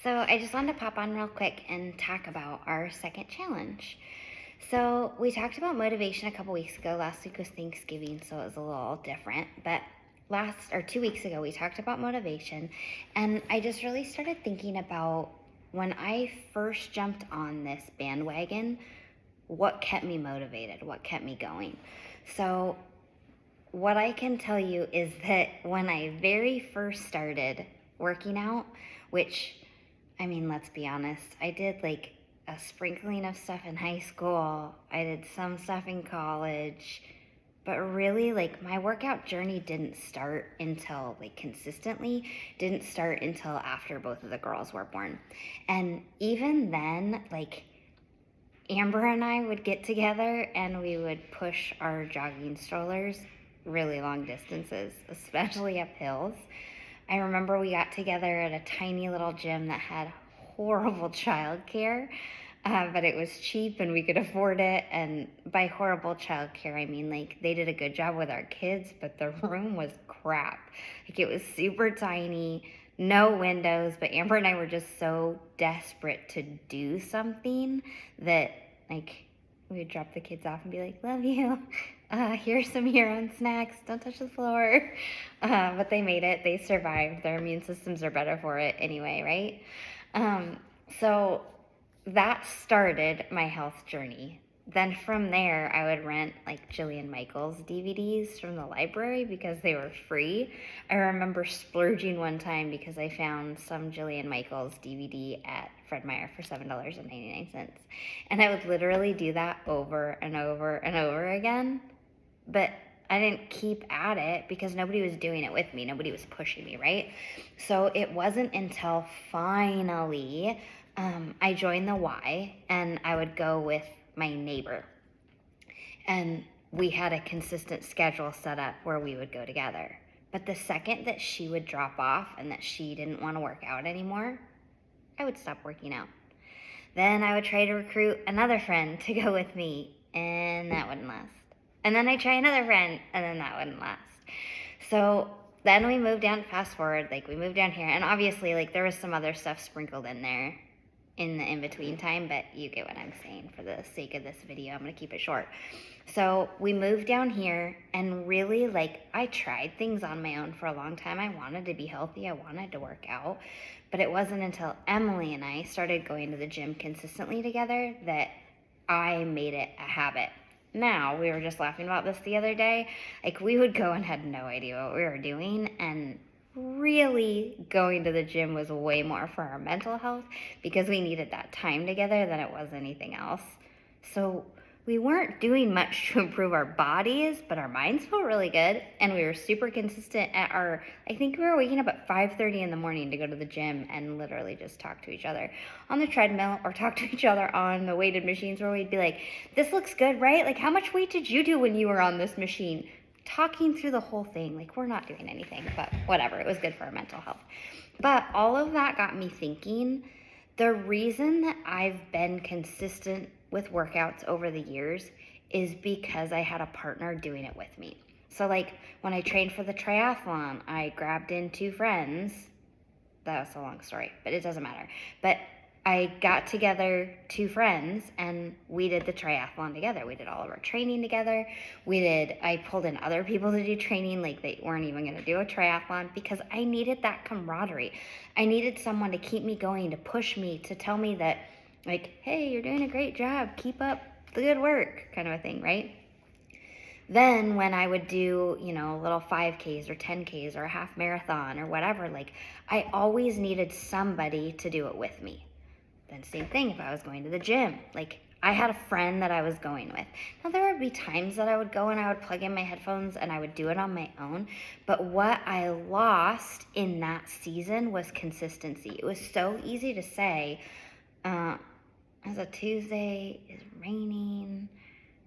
So I just wanted to pop on real quick and talk about our second challenge. So we talked about motivation a couple weeks ago. Last week was Thanksgiving, so it was a little different. But 2 weeks ago, we talked about motivation, and I just really started thinking about when I first jumped on this bandwagon, what kept me motivated, what kept me going. So what I can tell you is that when I very first started working out, which, I mean, let's be honest, I did like a sprinkling of stuff in high school, I did some stuff in college, but really, like, my workout journey didn't start until, like, consistently, didn't start until after both of the girls were born. And even then, like, Amber and I would get together and we would push our jogging strollers really long distances, especially up hills. I remember we got together at a tiny little gym that had horrible childcare, but it was cheap and we could afford it. And by horrible childcare, I mean like they did a good job with our kids, but the room was crap. Like it was super tiny, no windows, but Amber and I were just so desperate to do something that like we would drop the kids off and be like, love you. Here's some of your own snacks. Don't touch the floor. But they made it. They survived. Their immune systems are better for it anyway, right? So that started my health journey. Then from there, I would rent like Jillian Michaels DVDs from the library because they were free. I remember splurging one time because I found some Jillian Michaels DVD at Fred Meyer for $7.99. And I would literally do that over and over and over again. But I didn't keep at it because nobody was doing it with me. Nobody was pushing me, right? So it wasn't until finally I joined the Y and I would go with my neighbor. And we had a consistent schedule set up where we would go together. But the second that she would drop off and that she didn't want to work out anymore, I would stop working out. Then I would try to recruit another friend to go with me, and that wouldn't last. And then I'd try another friend, and then that wouldn't last. So then we moved down, fast forward, like we moved down here, and obviously like there was some other stuff sprinkled in there in the in-between time, but you get what I'm saying. For the sake of this video, I'm gonna keep it short. So we moved down here, and really like I tried things on my own for a long time. I wanted to be healthy, I wanted to work out, but it wasn't until Emily and I started going to the gym consistently together that I made it a habit. Now, we were just laughing about this the other day. Like, we would go and had no idea what we were doing, and really going to the gym was way more for our mental health because we needed that time together than it was anything else. So we weren't doing much to improve our bodies, but our minds felt really good, and we were super consistent at our, I think we were waking up at 5:30 in the morning to go to the gym and literally just talk to each other on the treadmill or talk to each other on the weighted machines where we'd be like, this looks good, right? Like, how much weight did you do when you were on this machine? Talking through the whole thing. Like, we're not doing anything, but whatever. It was good for our mental health. But all of that got me thinking, the reason that I've been consistent with workouts over the years is because I had a partner doing it with me. So like when I trained for the triathlon, I grabbed in two friends. That was a long story, but it doesn't matter. But I got together two friends and we did the triathlon together. We did all of our training together. I pulled in other people to do training, like they weren't even going to do a triathlon because I needed that camaraderie. I needed someone to keep me going, to push me, to tell me that like, hey, you're doing a great job. Keep up the good work, kind of a thing, right? Then when I would do, little 5Ks or 10Ks or a half marathon or whatever, like I always needed somebody to do it with me. Then same thing if I was going to the gym. Like I had a friend that I was going with. Now there would be times that I would go and I would plug in my headphones and I would do it on my own. But what I lost in that season was consistency. It was so easy to say, it's a Tuesday, it's raining,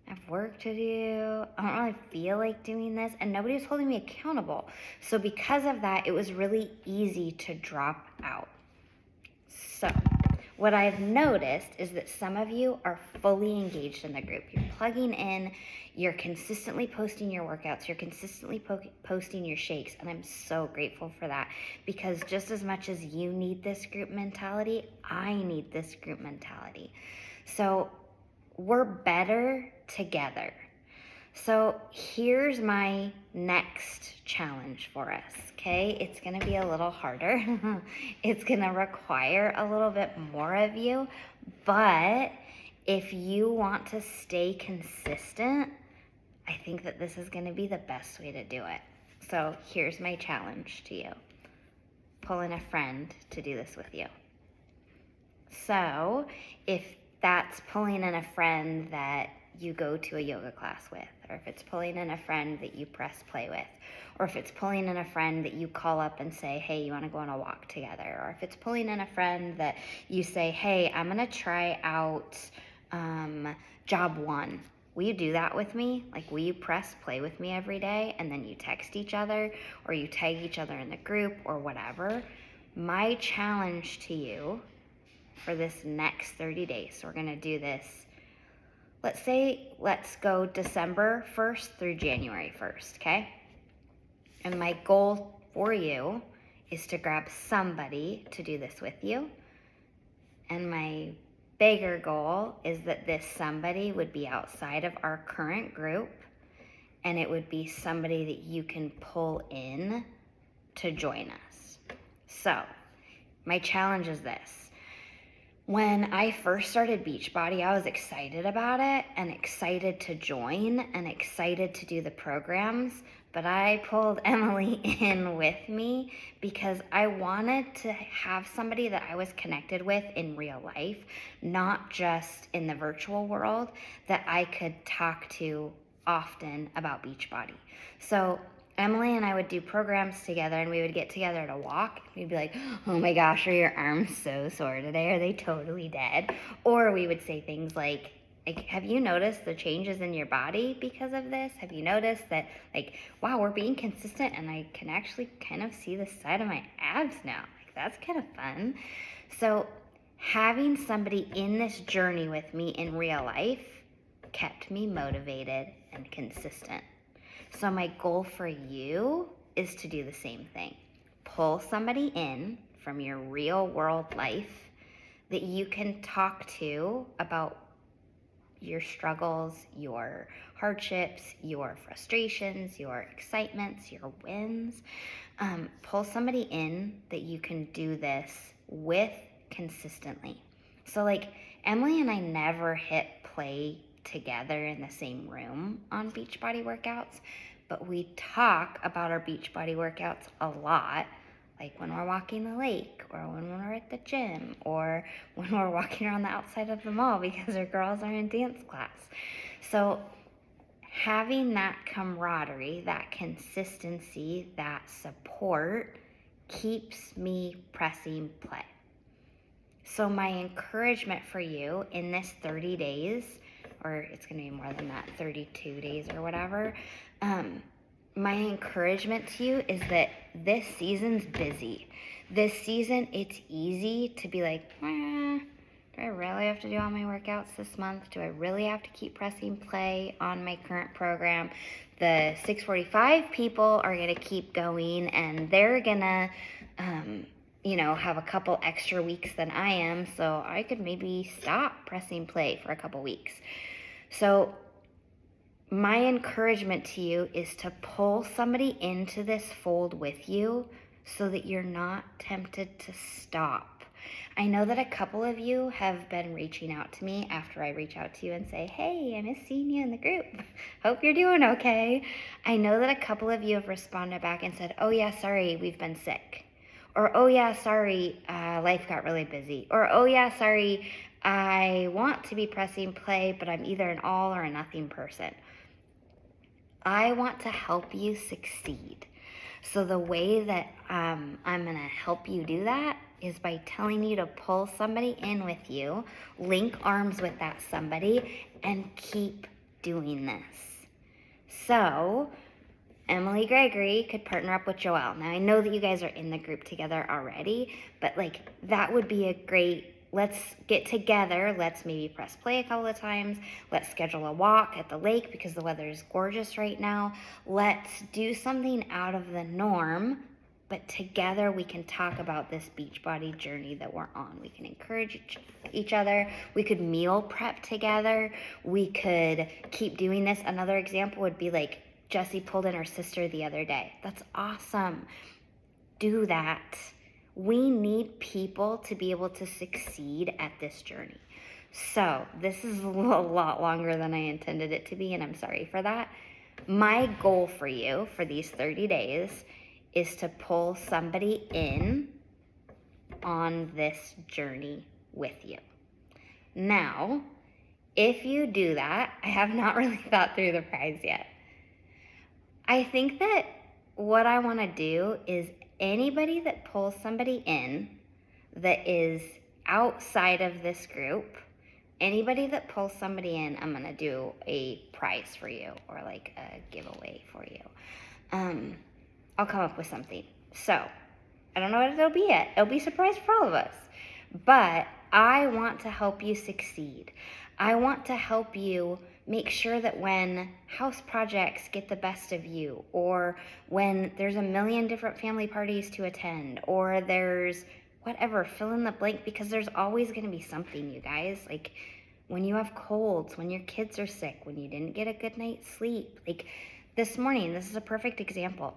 I have work to do, I don't really feel like doing this, and nobody was holding me accountable. So because of that, it was really easy to drop out. So what I've noticed is that some of you are fully engaged in the group. You're plugging in, you're consistently posting your workouts, you're consistently posting your shakes, and I'm so grateful for that, because just as much as you need this group mentality, I need this group mentality. So we're better together. So here's my next challenge for us, okay? It's gonna be a little harder. It's gonna require a little bit more of you, but if you want to stay consistent, I think that this is gonna be the best way to do it. So here's my challenge to you. Pull in a friend to do this with you. So if that's pulling in a friend that you go to a yoga class with, or if it's pulling in a friend that you press play with, or if it's pulling in a friend that you call up and say, hey, you want to go on a walk together, or if it's pulling in a friend that you say, hey, I'm going to try out job 1. Will you do that with me? Like, will you press play with me every day? And then you text each other, or you tag each other in the group, or whatever. My challenge to you for this next 30 days, so we're going to do this, let's go December 1st through January 1st, okay? And my goal for you is to grab somebody to do this with you. And my bigger goal is that this somebody would be outside of our current group, and it would be somebody that you can pull in to join us. So my challenge is this. When I first started Beachbody, I was excited about it and excited to join and excited to do the programs, but I pulled Emily in with me because I wanted to have somebody that I was connected with in real life, not just in the virtual world, that I could talk to often about Beachbody. So Emily and I would do programs together, and we would get together to walk. We'd be like, oh my gosh, are your arms so sore today? Are they totally dead? Or we would say things like, have you noticed the changes in your body because of this? Have you noticed that, like, wow, we're being consistent and I can actually kind of see the side of my abs now. Like, that's kind of fun. So having somebody in this journey with me in real life kept me motivated and consistent. So my goal for you is to do the same thing. Pull somebody in from your real world life that you can talk to about your struggles, your hardships, your frustrations, your excitements, your wins. Pull somebody in that you can do this with consistently. So like Emily and I never hit play together in the same room on Beachbody workouts, but we talk about our Beachbody workouts a lot, like when we're walking the lake, or when we're at the gym, or when we're walking around the outside of the mall because our girls are in dance class. So having that camaraderie, that consistency, that support keeps me pressing play. So my encouragement for you in this 30 days, or it's going to be more than that, 32 days or whatever, my encouragement to you is that this season's busy. This season, it's easy to be like, do I really have to do all my workouts this month? Do I really have to keep pressing play on my current program? The 645 people are going to keep going, and they're going to, have a couple extra weeks than I am, so I could maybe stop pressing play for a couple weeks. So my encouragement to you is to pull somebody into this fold with you so that you're not tempted to stop. I know that a couple of you have been reaching out to me after I reach out to you and say, hey, I miss seeing you in the group. Hope you're doing okay. I know that a couple of you have responded back and said, oh yeah, sorry, we've been sick. Or, oh yeah, sorry, life got really busy. Or, oh yeah, sorry, I want to be pressing play, but I'm either an all or a nothing person. I want to help you succeed. So the way that I'm going to help you do that is by telling you to pull somebody in with you, link arms with that somebody, and keep doing this. So Emily Gregory could partner up with Joelle. Now, I know that you guys are in the group together already, but like that would be a great let's get together. Let's maybe press play a couple of times. Let's schedule a walk at the lake because the weather is gorgeous right now. Let's do something out of the norm, but together we can talk about this Beachbody journey that we're on. We can encourage each other. We could meal prep together. We could keep doing this. Another example would be like Jessie pulled in her sister the other day. That's awesome. Do that. We need people to be able to succeed at this journey. So this is a lot longer than I intended it to be, and I'm sorry for that. My goal for you for these 30 days is to pull somebody in on this journey with you. Now, if you do that, I have not really thought through the prize yet. I think that what I want to do is anybody that pulls somebody in that is outside of this group, anybody that pulls somebody in, I'm going to do a prize for you or like a giveaway for you. I'll come up with something. So, I don't know what it'll be yet. It'll be a surprise for all of us. But I want to help you succeed. I want to help you make sure that when house projects get the best of you, or when there's a million different family parties to attend, or there's whatever, fill in the blank, because there's always going to be something, you guys. Like when you have colds, when your kids are sick, when you didn't get a good night's sleep. Like this morning, this is a perfect example.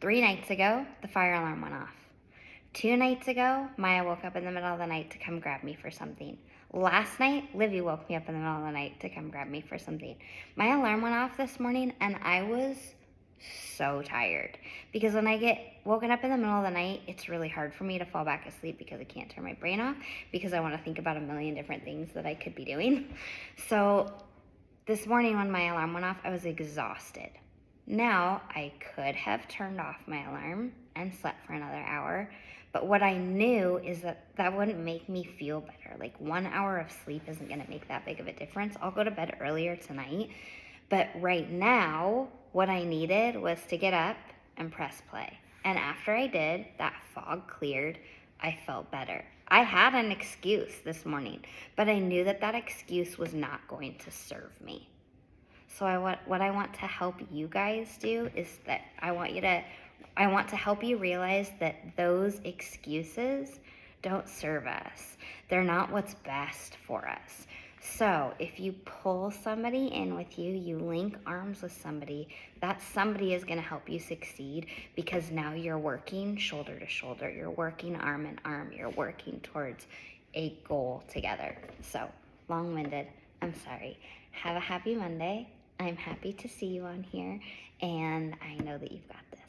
3 nights ago, the fire alarm went off. 2 nights ago, Maya woke up in the middle of the night to come grab me for something. Last night, Livy woke me up in the middle of the night to come grab me for something. My alarm went off this morning and I was so tired. Because when I get woken up in the middle of the night, it's really hard for me to fall back asleep because I can't turn my brain off because I want to think about a million different things that I could be doing. So this morning when my alarm went off, I was exhausted. Now, I could have turned off my alarm and slept for another hour, but what I knew is that that wouldn't make me feel better. Like 1 hour of sleep isn't going to make that big of a difference. I'll go to bed earlier tonight, but right now, what I needed was to get up and press play. And after I did, that fog cleared, I felt better. I had an excuse this morning, but I knew that that excuse was not going to serve me. So what I want to help you guys do is that I want to help you realize that those excuses don't serve us. They're not what's best for us. So if you pull somebody in with you, you link arms with somebody, that somebody is going to help you succeed because now you're working shoulder to shoulder. You're working arm in arm. You're working towards a goal together. So long-winded. I'm sorry. Have a happy Monday. I'm happy to see you on here, and I know that you've got this.